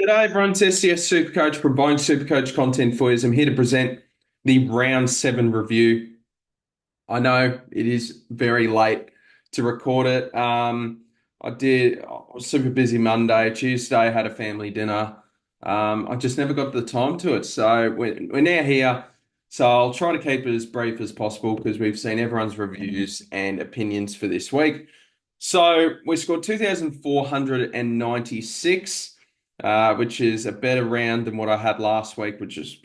G'day everyone, it's SDS SuperCoach providing SuperCoach content for you. I'm here to present the round 7 review. I know it is very late to record it. I was super busy Monday, Tuesday, I had a family dinner. I just never got the time to it. So we're now here. So I'll try to keep it as brief as possible because we've seen everyone's reviews and opinions for this week. So we scored 2,496, which is a better round than what I had last week, which is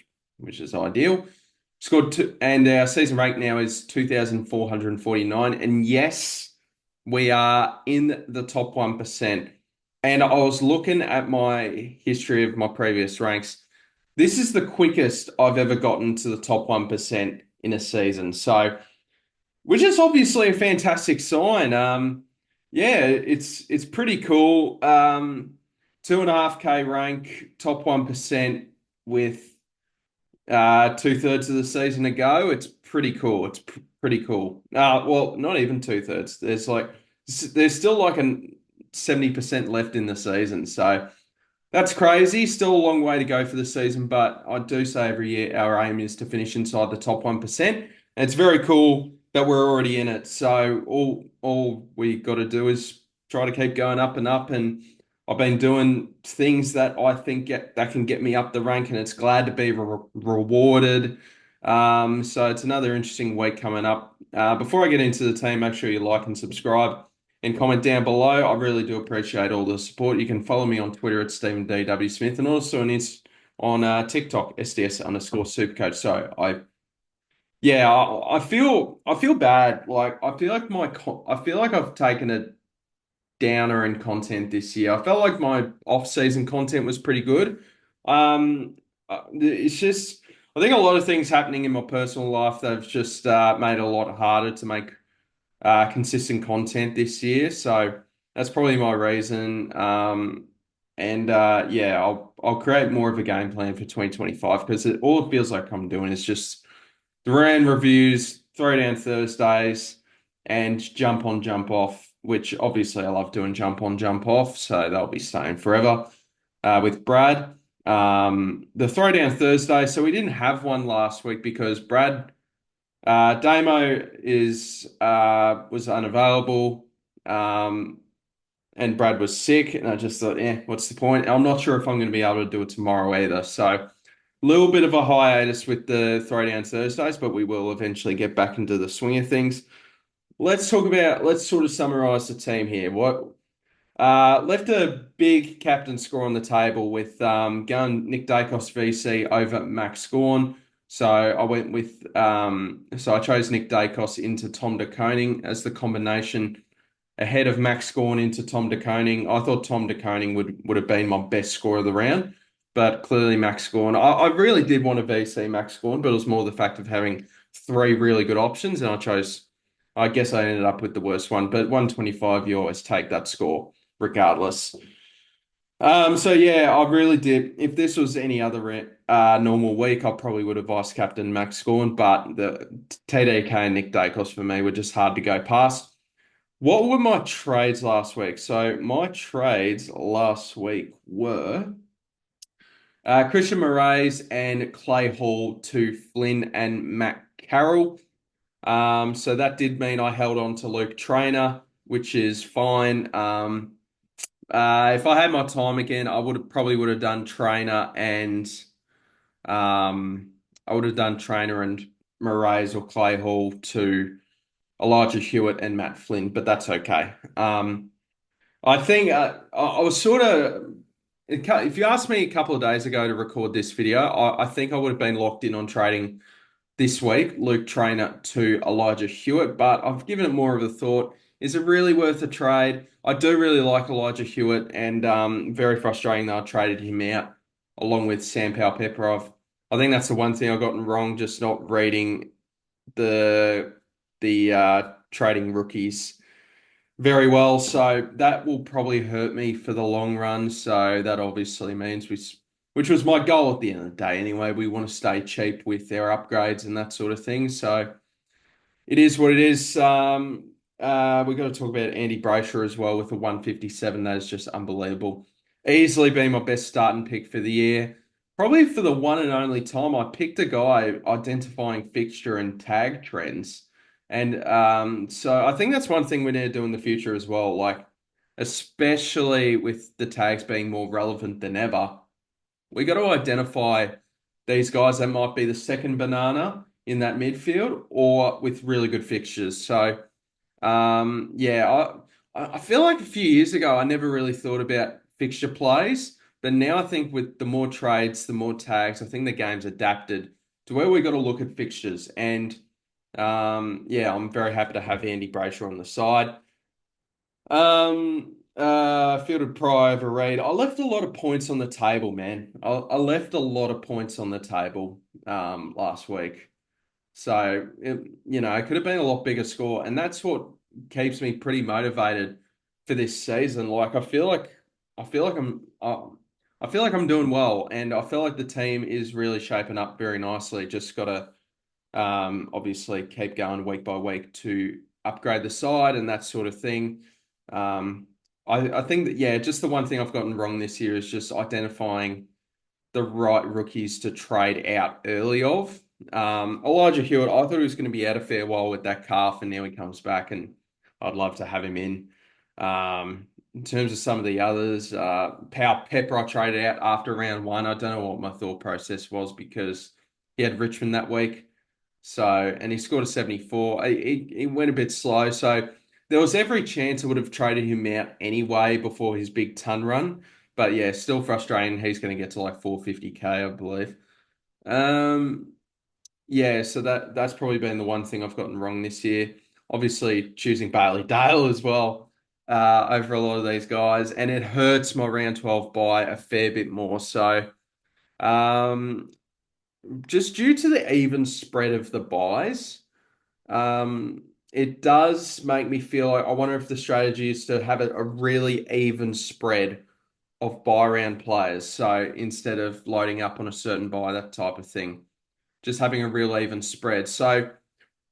ideal. Scored two, and our season rank now is 2,449. And yes, we are in the top 1%. And I was looking at my history of my previous ranks. This is the quickest I've ever gotten to the top 1% in a season. So, which is obviously a fantastic sign. Yeah, it's pretty cool. 2.5K rank, top 1% with 2/3 of the season to go. It's pretty cool. It's pretty cool. Well, not even 2/3. There's still like a 70% left in the season. So that's crazy. Still a long way to go for the season, but I do say every year our aim is to finish inside the top 1%. And it's very cool that we're already in it. So all we got to do is try to keep going up and up. And I've been doing things that I think that can get me up the rank, and it's glad to be rewarded. So it's another interesting week coming up. Before I get into the team, make sure you like and subscribe and comment down below. I really do appreciate all the support. You can follow me on Twitter at Stephen D W Smith and also on TikTok SDS_SuperCoach. So I feel bad. Like I feel like I've taken a downer in content this year. I felt like my off-season content was pretty good. It's just I think a lot of things happening in my personal life that have just made it a lot harder to make consistent content this year. So that's probably my reason. And yeah, I'll create more of a game plan for 2025 because all it feels like I'm doing is just the round reviews, throw down Thursdays, and jump on, jump off, which obviously I love doing jump on, jump off. So they'll be staying forever with Brad. The throwdown Thursday. So we didn't have one last week because Damo was unavailable, and Brad was sick, and I just thought, what's the point? I'm not sure if I'm going to be able to do it tomorrow either. So a little bit of a hiatus with the Throwdown Thursdays, but we will eventually get back into the swing of things. Let's sort of summarize the team here. What left a big captain score on the table with going Nick Dacos VC over Max Scorn. So I chose Nick Dacos into Tom De Koning as the combination ahead of Max Scorn into Tom De Koning. I thought Tom De Koning would have been my best score of the round, but clearly Max Scorn. I really did want to VC Max Scorn, but it was more the fact of having three really good options, and I guess I ended up with the worst one, but 125, you always take that score regardless. So yeah, I really did. If this was any other normal week, I probably would have vice captain Max Scorn, but the TDK and Nick Dacos for me were just hard to go past. What were my trades last week? So my trades last week were Christian Moraes and Clay Hall to Flynn and Matt Carroll. So that did mean I held on to Luke Trainer, which is fine. If I had my time again, I would have done um, Trainer and Moraes or Clay Hall to Elijah Hewitt and Matt Flynn, but that's okay. I think I was sort of, if you asked me a couple of days ago to record this video, I think I would have been locked in on trading this week, Luke Trainer to Elijah Hewitt, but I've given it more of a thought. Is it really worth a trade? I do really like Elijah Hewitt, and very frustrating that I traded him out along with Sam Powell Pepperov. I think that's the one thing I've gotten wrong, just not reading the trading rookies very well. So that will probably hurt me for the long run. So that obviously means which was my goal at the end of the day anyway. We want to stay cheap with their upgrades and that sort of thing. So it is what it is. We've got to talk about Andy Brayshaw as well with the 157. That is just unbelievable. Easily been my best starting pick for the year. Probably for the one and only time I picked a guy identifying fixture and tag trends. And so I think that's one thing we need to do in the future as well. Like, especially with the tags being more relevant than ever, we got to identify these guys that might be the second banana in that midfield or with really good fixtures. So yeah, I feel like a few years ago I never really thought about fixture plays, but now I think with the more trades, the more tags, I think the game's adapted to where we got to look at fixtures. And yeah, I'm very happy to have Andy Brayshaw on the side. Fielded Pry over Reed. I left a lot of points on the table, man. I left a lot of points on the table last week. So, it could have been a lot bigger score. And that's what keeps me pretty motivated for this season. Like, I feel like I feel like I'm doing well. And I feel like the team is really shaping up very nicely. Just got to, obviously keep going week by week to upgrade the side and that sort of thing. Um, I think that, yeah, just the one thing I've gotten wrong this year is just identifying the right rookies to trade out early of. Elijah Hewitt, I thought he was going to be out a fair while with that calf, and now he comes back, and I'd love to have him in. In terms of some of the others, Pau Pepper I traded out after round one. I don't know what my thought process was because he had Richmond that week. So, and he scored a 74. He went a bit slow. So there was every chance I would have traded him out anyway before his big ton run. But yeah, still frustrating. He's going to get to like 450k, I believe. Um, yeah, so that's probably been the one thing I've gotten wrong this year. Obviously, choosing Bailey Dale as well over a lot of these guys, and it hurts my round 12 buy a fair bit more. So, um, just due to the even spread of the buys, it does make me feel like I wonder if the strategy is to have a really even spread of buy round players. So instead of loading up on a certain buy, that type of thing, just having a real even spread. So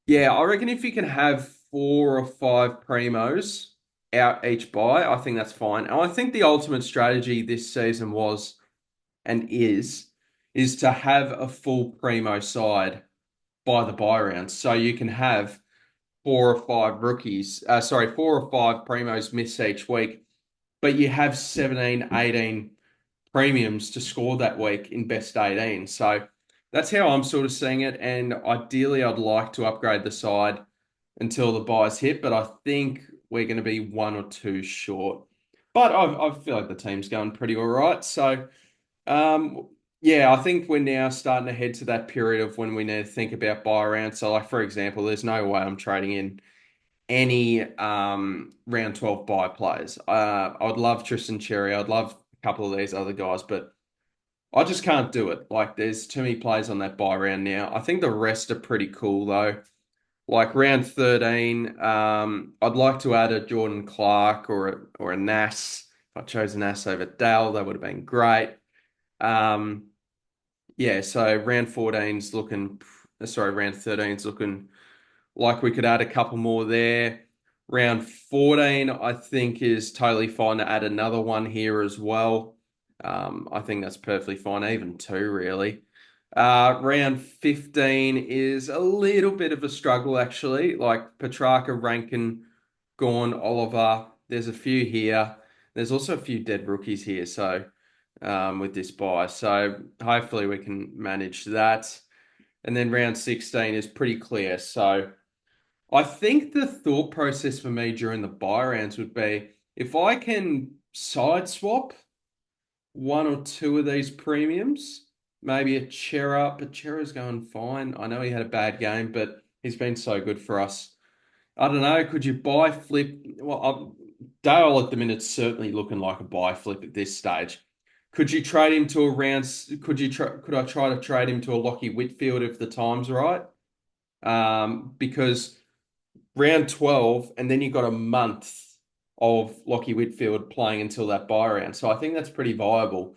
yeah, I reckon if you can have 4 or 5 primos out each buy, I think that's fine. And I think the ultimate strategy this season was and is to have a full primo side by the buy round. So you can have 4 or 5 rookies, 4 or 5 primos miss each week, but you have 17, 18 premiums to score that week in best 18. So that's how I'm sort of seeing it. And ideally, I'd like to upgrade the side until the buys hit, but I think we're going to be 1 or 2 short. But I feel like the team's going pretty all right. So, yeah, I think we're now starting to head to that period of when we need to think about buy around. So, like for example, there's no way I'm trading in any round 12 buy players. I'd love Tristan Cherry. I'd love a couple of these other guys, but I just can't do it. Like there's too many players on that buy round now. I think the rest are pretty cool though. Like round 13, I'd like to add a Jordan Clark or a Nass. If I chose a Nass over Dale, that would have been great. Um, yeah, so round 13's looking like we could add a couple more there. Round 14, I think, is totally fine to add another one here as well. I think that's perfectly fine, even 2, really. Round 15 is a little bit of a struggle, actually. Like Petrarca, Rankin, Gorn, Oliver. There's a few here. There's also a few dead rookies here, so with this buy. So hopefully we can manage that. And then round 16 is pretty clear. So I think the thought process for me during the buy rounds would be if I can side swap 1 or 2 of these premiums, maybe a Chera, but Chera's going fine. I know he had a bad game, but he's been so good for us. I don't know. Could you buy flip? Well, Dale at the minute's certainly looking like a buy flip at this stage. Could you trade him to a round? Could I try to trade him to a Lockie Whitfield if the time's right? Because round 12, and then you got a month of Lockie Whitfield playing until that buy round. So I think that's pretty viable.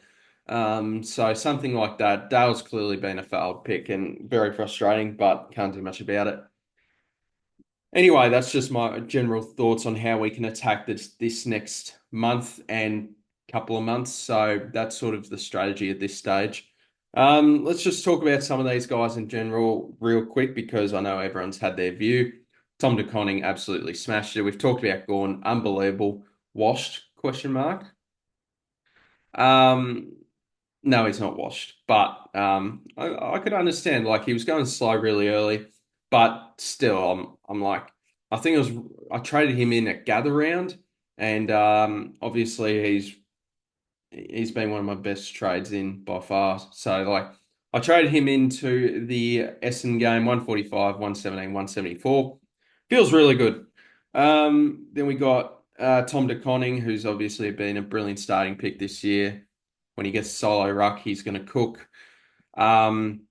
So something like that. Dale's clearly been a failed pick and very frustrating, but can't do much about it. Anyway, that's just my general thoughts on how we can attack this next month and couple of months. So that's sort of the strategy at this stage. Let's just talk about some of these guys in general real quick because I know everyone's had their view. Tom DeConning absolutely smashed it. We've talked about Gawn, unbelievable. Washed, question mark. Um, no, he's not washed, but I could understand like he was going slow really early, but still, I'm like I think it was I traded him in at gather round, and obviously he's been one of my best trades in by far. So like I traded him into the Essen game 145, 117, 174. Feels really good. Then we got Tom DeConning, who's obviously been a brilliant starting pick this year. When he gets solo ruck, he's going to cook. Um,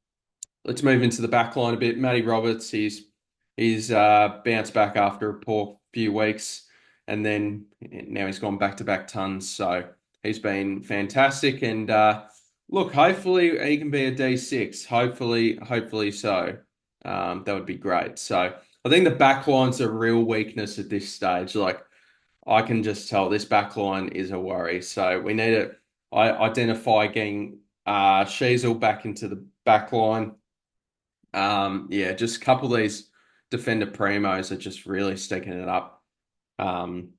let's move into the back line a bit. Matty Roberts, he's bounced back after a poor few weeks, and then now he's gone back to back tons. So he's been fantastic. And look, hopefully he can be a D6. Hopefully so. That would be great. So I think the back line's a real weakness at this stage. Like I can just tell this back line is a worry. So we need to identify getting Sheasel back into the back line. Yeah, just a couple of these defender primos are just really sticking it up. Um,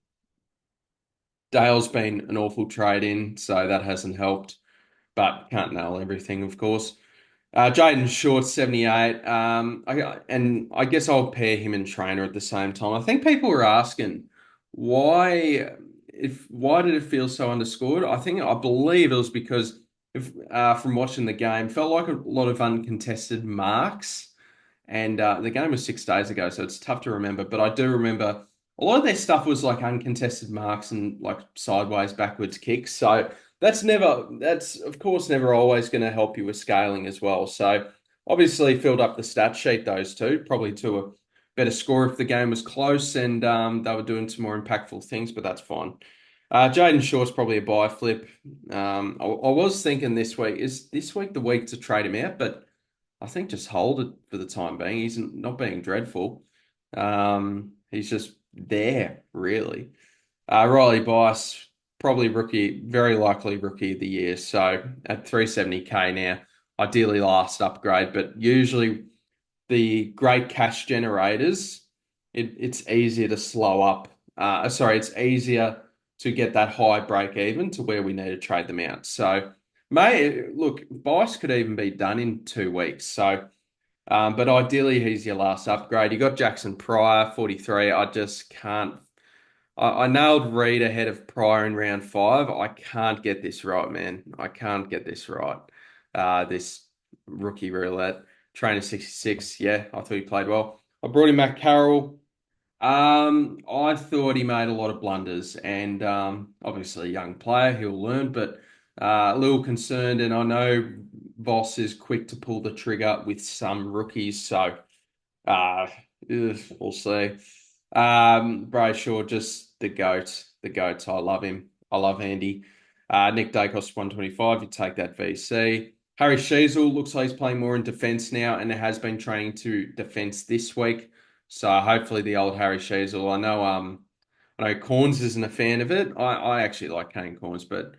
Dale's been an awful trade in, so that hasn't helped, but can't nail everything, of course. Jaden Short, 78. And I guess I'll pair him and Trainer at the same time. I think people were asking why why did it feel so underscored? I believe it was because if from watching the game, felt like a lot of uncontested marks. And the game was 6 days ago, so it's tough to remember. But I do remember a lot of their stuff was like uncontested marks and like sideways, backwards kicks. So that's of course never always going to help you with scaling as well. So obviously filled up the stat sheet, those two, probably to a better score if the game was close and they were doing some more impactful things, but that's fine. Jaden Shaw's probably a buy flip. I was thinking this week, is this week the week to trade him out? But I think just hold it for the time being. He's not being dreadful. He's just there, really. Riley Bice, probably rookie, very likely rookie of the year. So at 370K now, ideally last upgrade, but usually the great cash generators, it's easier to slow up. It's easier to get that high break even to where we need to trade them out. So, look, Bice could even be done in 2 weeks. So, but ideally, he's your last upgrade. You got Jackson Pryor, 43. I just can't. I nailed Reed ahead of Pryor in round 5. I can't get this right, man. I can't get this right. This rookie roulette. Trainer 66. Yeah, I thought he played well. I brought in Matt Carroll. I thought he made a lot of blunders, and obviously a young player, he'll learn, but a little concerned. And I know Voss is quick to pull the trigger with some rookies, so uh, we'll see. Brayshaw, just the goat, the goats. I love him. I love Andy. Nick Dacos, 125. You take that VC. Harry Sheasel looks like he's playing more in defence now, and has been training to defence this week. So hopefully the old Harry Sheasel. I know Corns isn't a fan of it. I actually like Kane Corns, but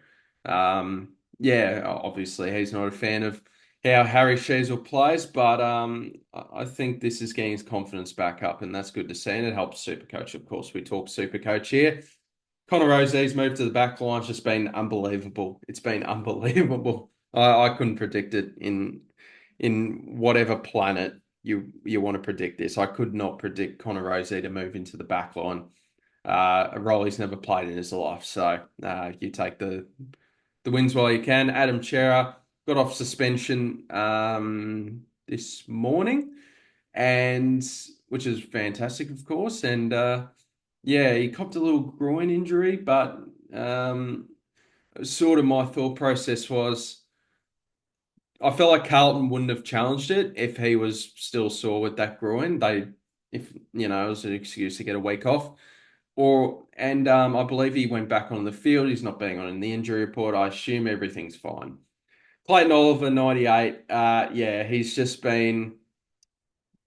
yeah, obviously he's not a fan of how Harry Sheasel plays, but I think this is getting his confidence back up, and that's good to see. And it helps Supercoach, of course. We talk Supercoach here. Connor Rosie's move to the back line's just been unbelievable. It's been unbelievable. I couldn't predict it in whatever planet you want to predict this. I could not predict Connor Rosie to move into the back line. A role he's never played in his life. So you take the wins while you can. Adam Chera got off suspension this morning, and which is fantastic, of course. And yeah, he copped a little groin injury, but sort of my thought process was I felt like Carlton wouldn't have challenged it if he was still sore with that groin. If it was an excuse to get a week off. I believe he went back on the field. He's not being on in the injury report. I assume everything's fine. Clayton Oliver, 98. Yeah, he's just been.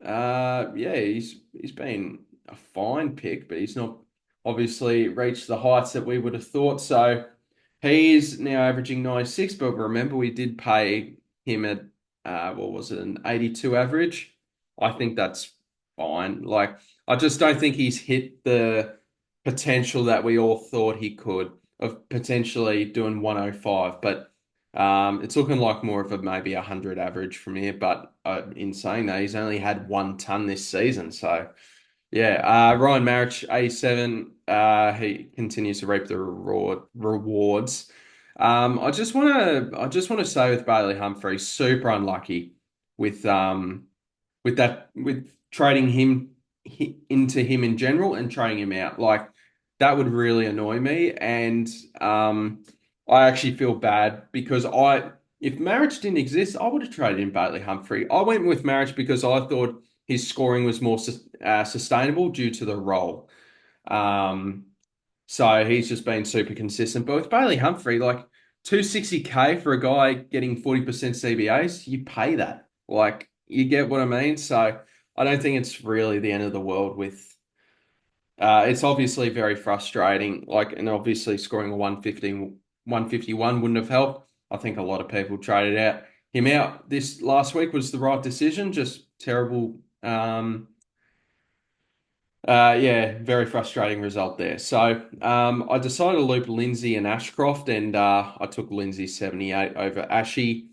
Yeah, he's been a fine pick, but he's not obviously reached the heights that we would have thought. So He is now averaging 96, but remember we did pay him at what was it, an 82 average. I think that's fine. Like I just don't think he's hit the potential that we all thought he could of potentially doing 105, but it's looking like more of a maybe 100 average from here. But in saying that, he's only had 1 ton this season, so. Yeah, Ryan Marich, 87. He continues to reap the rewards. I just want to say with Bailey Humphrey, super unlucky with with trading into him in general and trading him out. Like that would really annoy me, and I actually feel bad because I if marriage didn't exist, I would have traded in Bailey Humphrey. I went with marriage because I thought his scoring was more sustainable due to the role. Um, so he's just been super consistent. But with Bailey Humphrey, like 260K for a guy getting 40% CBAs, you pay that. Like you get what I mean? So I don't think it's really the end of the world with it's obviously very frustrating. Like and obviously scoring a 151 wouldn't have helped. I think a lot of people traded him out this last week was the right decision. Just terrible yeah, very frustrating result there. So I decided to loop Lindsay and Ashcroft, and I took Lindsay 78 over Ashy.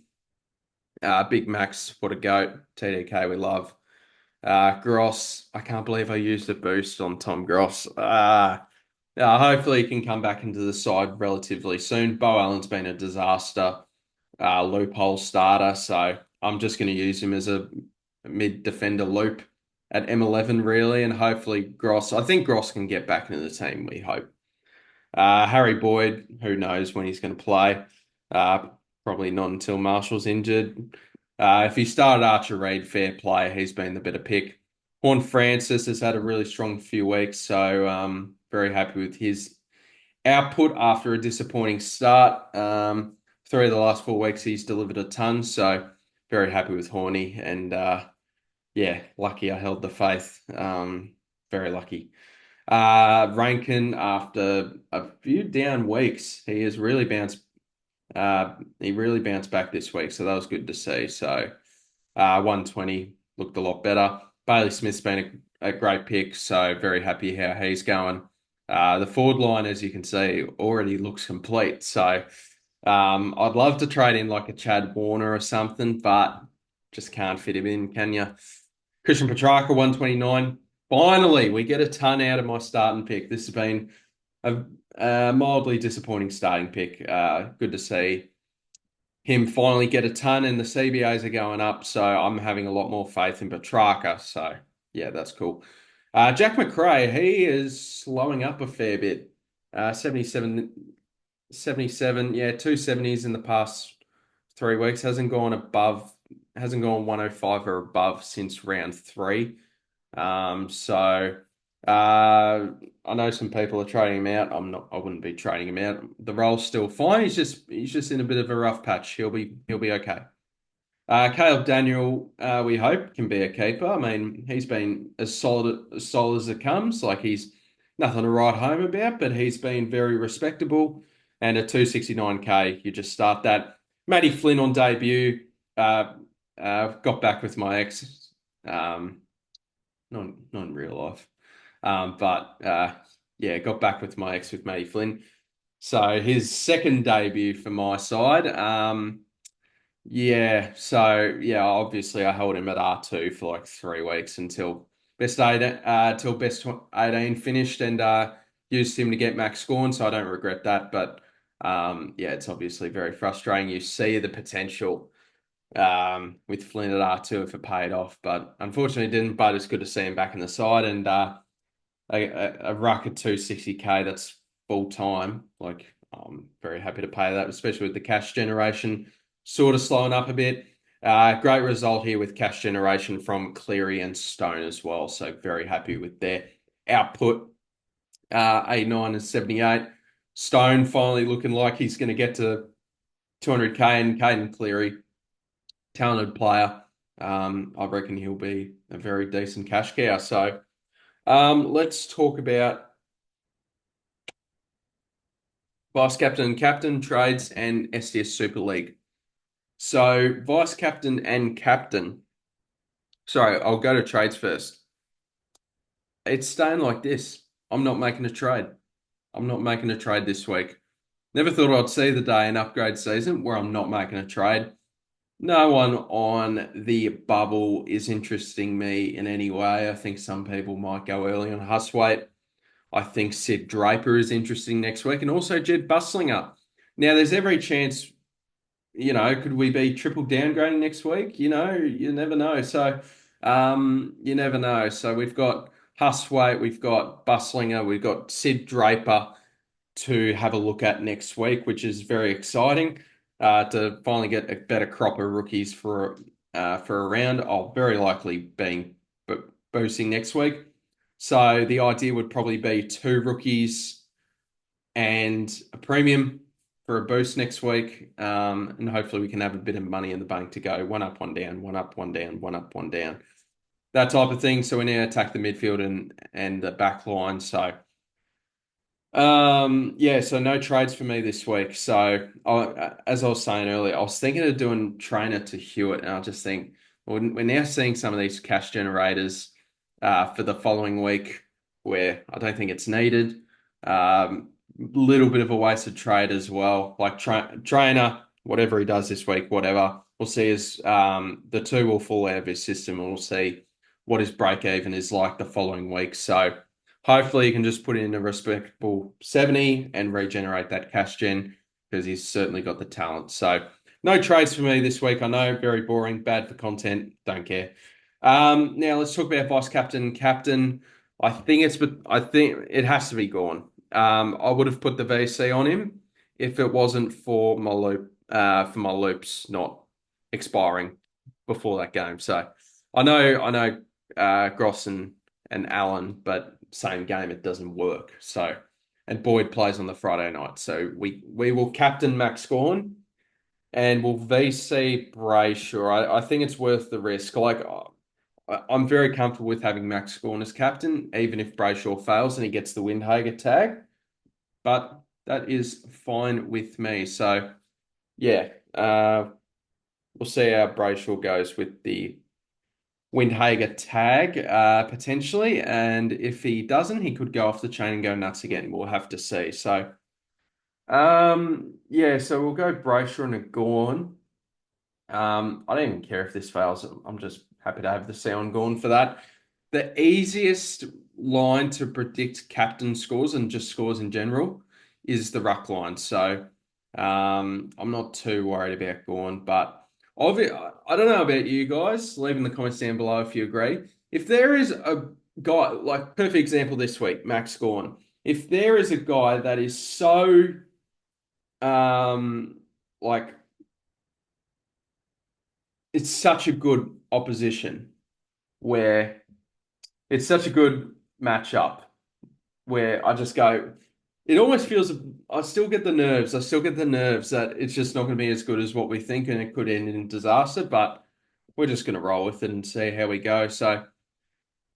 Big Max, what a goat. TDK, we love. Gross, I can't believe I used a boost on Tom Gross. Hopefully he can come back into the side relatively soon. Bo Allen's been a disaster, loophole starter, so I'm just going to use him as a mid defender loop at M11 really, and hopefully Gross. I think Gross can get back into the team. We hope. Harry Boyd, who knows when he's going to play? Uh, Probably not until Marshall's injured. If he started Archer Reed, fair play. He's been the better pick. Horn Francis has had a really strong few weeks, so very happy with his output after a disappointing start. 3 of the last 4 weeks he's delivered a ton, so very happy with Horny and yeah, lucky I held the faith. Very lucky. Rankin after a few down weeks, he really bounced back this week, so that was good to see. So 120 looked a lot better. Bailey Smith's been a great pick, so very happy how he's going. The forward line, as you can see, already looks complete. So I'd love to trade in like a Chad Warner or something, but just can't fit him in, can you? Christian Petrarca, 129. Finally, we get a ton out of my starting pick. This has been a mildly disappointing starting pick. Good to see him finally get a ton, and the CBAs are going up, so I'm having a lot more faith in Petrarca. So yeah, that's cool. Jack McRae, he is slowing up a fair bit. 77, 77, yeah, 270s in the past 3 weeks. Hasn't gone 105 or above since round three. So I know some people are trading him out. I wouldn't be trading him out. The role's still fine. He's just in a bit of a rough patch. He'll be okay. Caleb Daniel, we hope can be a keeper. I mean, he's been as solid as it comes. Like he's nothing to write home about, but he's been very respectable. And at 269K, you just start that. Matty Flynn on debut, got back with my ex. Not in real life. But yeah, got back with my ex with Matty Flynn. So his second debut for my side. Yeah, so yeah, obviously I held him at R2 for like 3 weeks until best 18 finished and used him to get max scoring, so I don't regret that. But yeah, it's obviously very frustrating. You see the potential with Flynn at R2 if it paid off, but unfortunately it didn't. But it's good to see him back in the side and a ruck at 260K, that's full time. Like I'm very happy to pay that, especially with the cash generation sort of slowing up a bit. Great result here with cash generation from Cleary and Stone as well. So very happy with their output. 89 and 78. Stone finally looking like he's going to get to 200K, and Caden Cleary, talented player. I reckon he'll be a very decent cash cow. So let's talk about vice captain and captain trades and SDS Super League. So vice captain and captain. Sorry, I'll go to trades first. It's staying like this. I'm not making a trade. I'm not making a trade this week. Never thought I'd see the day in upgrade season where I'm not making a trade. No one on the bubble is interesting me in any way. I think some people might go early on Huswaite. I think Sid Draper is interesting next week, and also Jed Bustlinger. Now, there's every chance, could we be triple downgrading next week? You never know. So, you never know. So we've got Huswaite, we've got Bustlinger, we've got Sid Draper to have a look at next week, which is very exciting. To finally get a better crop of rookies for a round. I'll very likely being boosting next week. So the idea would probably be two rookies and a premium for a boost next week. And hopefully we can have a bit of money in the bank to go one up, one down, one up, one down, one up, one down. That type of thing. So we now attack the midfield and the back line. So yeah, so no trades for me this week. So as I was saying earlier, I was thinking of doing trainer to Hewitt, and I just think well, we're now seeing some of these cash generators for the following week where I don't think it's needed. Little bit of a wasted trade as well. Like trainer, whatever he does this week, whatever. We'll see as the two will fall out of his system, and we'll see what his break even is like the following week. So hopefully he can just put in a respectable 70 and regenerate that cash gen because he's certainly got the talent. So no trades for me this week. I know, very boring, bad for content. Don't care. Now let's talk about vice captain and captain. I think it has to be Gorn. I would have put the VC on him if it wasn't for for my loops not expiring before that game. So I know, Gross and Allen, but same game, it doesn't work. So, and Boyd plays on the Friday night. So we will captain Max Gorn and we'll VC Brayshaw. I think it's worth the risk. Like I'm very comfortable with having Max Gorn as captain, even if Brayshaw fails and he gets the Windhager tag. But that is fine with me. So yeah, we'll see how Brayshaw goes with the Windhager tag, potentially. And if he doesn't, he could go off the chain and go nuts again. We'll have to see. So, yeah, so we'll go Brayshaw and a Gorn. I don't even care if this fails. I'm just happy to have the C on Gorn for that. The easiest line to predict captain scores and just scores in general is the ruck line. So, I'm not too worried about Gorn, but I don't know about you guys. Leave in the comments down below if you agree. If there is a guy, like perfect example this week, Max Gorn. If there is a guy that is so, like it's such a good opposition where it's such a good matchup where I just go, it almost feels, I still get the nerves. I still get the nerves that it's just not going to be as good as what we think and it could end in disaster, but we're just going to roll with it and see how we go. So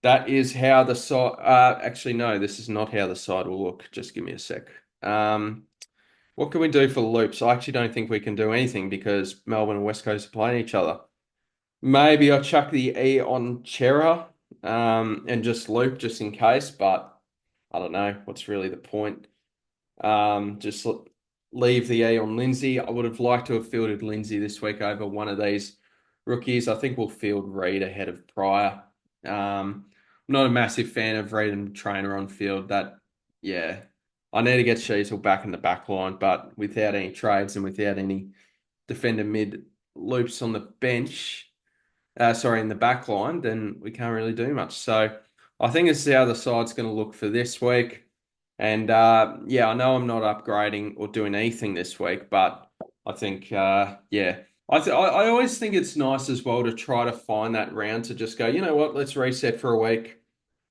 that is how the side, actually, no, this is not how the side will look. Just give me a sec. What can we do for loops? I actually don't think we can do anything because Melbourne and West Coast are playing each other. Maybe I'll chuck the E on Chera, and just loop just in case, but I don't know. What's really the point? Just leave the E on Lindsay. I would have liked to have fielded Lindsay this week over one of these rookies. I think we'll field Reed ahead of Pryor. I'm not a massive fan of Reed and Trainer on field. Yeah, I need to get Sheasel back in the back line, but without any trades and without any defender mid loops on the bench, in the back line, then we can't really do much. So I think this is how the side's going to look for this week. And yeah, I know I'm not upgrading or doing anything this week, but I think yeah, I always think it's nice as well to try to find that round to just go, you know what, let's reset for a week,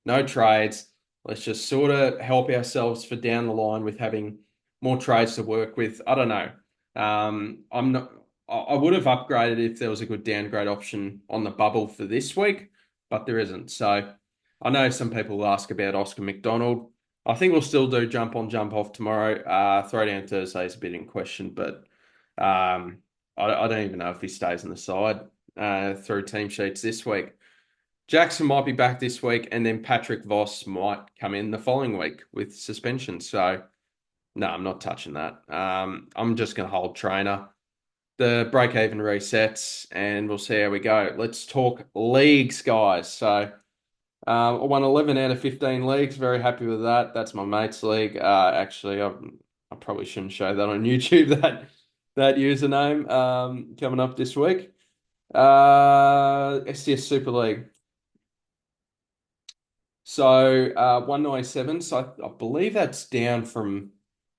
no trades. Let's just sort of help ourselves for down the line with having more trades to work with. I don't know. I'm not. I would have upgraded if there was a good downgrade option on the bubble for this week, but there isn't. So I know some people will ask about Oscar McDonald. I think we'll still do jump on, jump off tomorrow. Throwdown Thursday is a bit in question, but I don't even know if he stays on the side through team sheets this week. Jackson might be back this week, and then Patrick Voss might come in the following week with suspension. So, no, I'm not touching that. I'm just going to hold trainer. The break even resets, and we'll see how we go. Let's talk leagues, guys. So, I won 11 out of 15 leagues. Very happy with that. That's my mate's league. Actually, I probably shouldn't show that on YouTube. That username coming up this week. SDS Super League. So 197. So I believe that's down from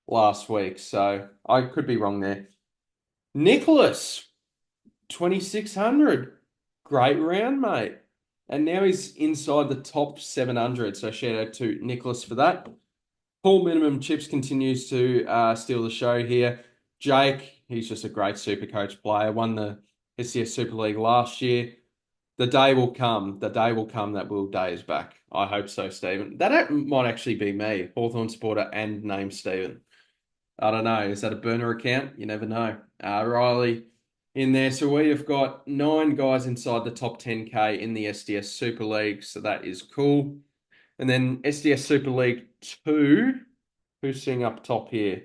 last week. So I could be wrong there. Nicholas, 2600. Great round, mate. And now he's inside the top 700. So shout out to Nicholas for that. Paul Minimum Chips continues to steal the show here. Jake, he's just a great super coach player. Won the SDS Super League last year. The day will come. The day will come that Will Day is back. I hope so, Stephen. That might actually be me, Hawthorn supporter and named Stephen. I don't know. Is that a burner account? You never know. Riley in there. So we have got 9 guys inside the top 10K in the SDS Super League. So that is cool. And then SDS Super League 2. Who's sitting up top here?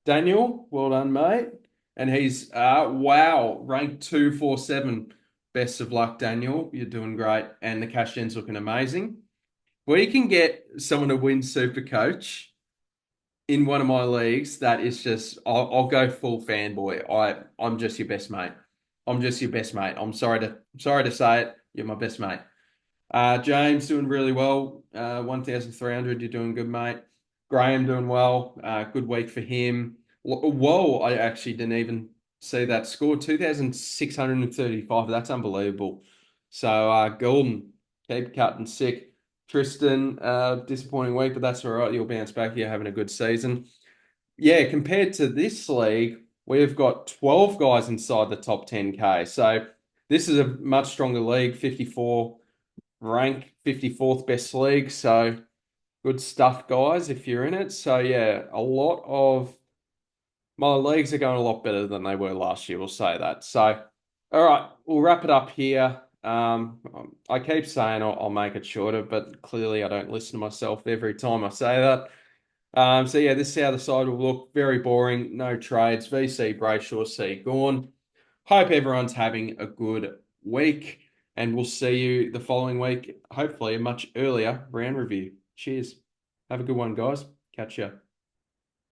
Daniel, well done, mate. And he's, wow, ranked 247. Best of luck, Daniel. You're doing great. And the cash gen's looking amazing. We can get someone to win Super Coach in one of my leagues. That is just, I'll go full fanboy. I'm just your best mate. I'm just your best mate. I'm sorry to say it. You're my best mate. James doing really well. 1,300. You're doing good, mate. Graham doing well. Good week for him. Whoa, I actually didn't even see that score. 2,635. That's unbelievable. So, Golden, keep cutting sick. Tristan, disappointing week, but that's all right. You'll bounce back. You're having a good season. Yeah, compared to this league, we've got 12 guys inside the top 10K. So this is a much stronger league, 54 rank, 54th best league. So good stuff, guys, if you're in it. So yeah, a lot of my leagues are going a lot better than they were last year. We'll say that. So, all right, we'll wrap it up here. I keep saying I'll make it shorter, but clearly I don't listen to myself every time I say that. So yeah, this is how the side will look. Very boring, no trades. VC Brayshaw, C Gorn. Hope everyone's having a good week, and we'll see you the following week. Hopefully, a much earlier round review. Cheers. Have a good one, guys. Catch ya.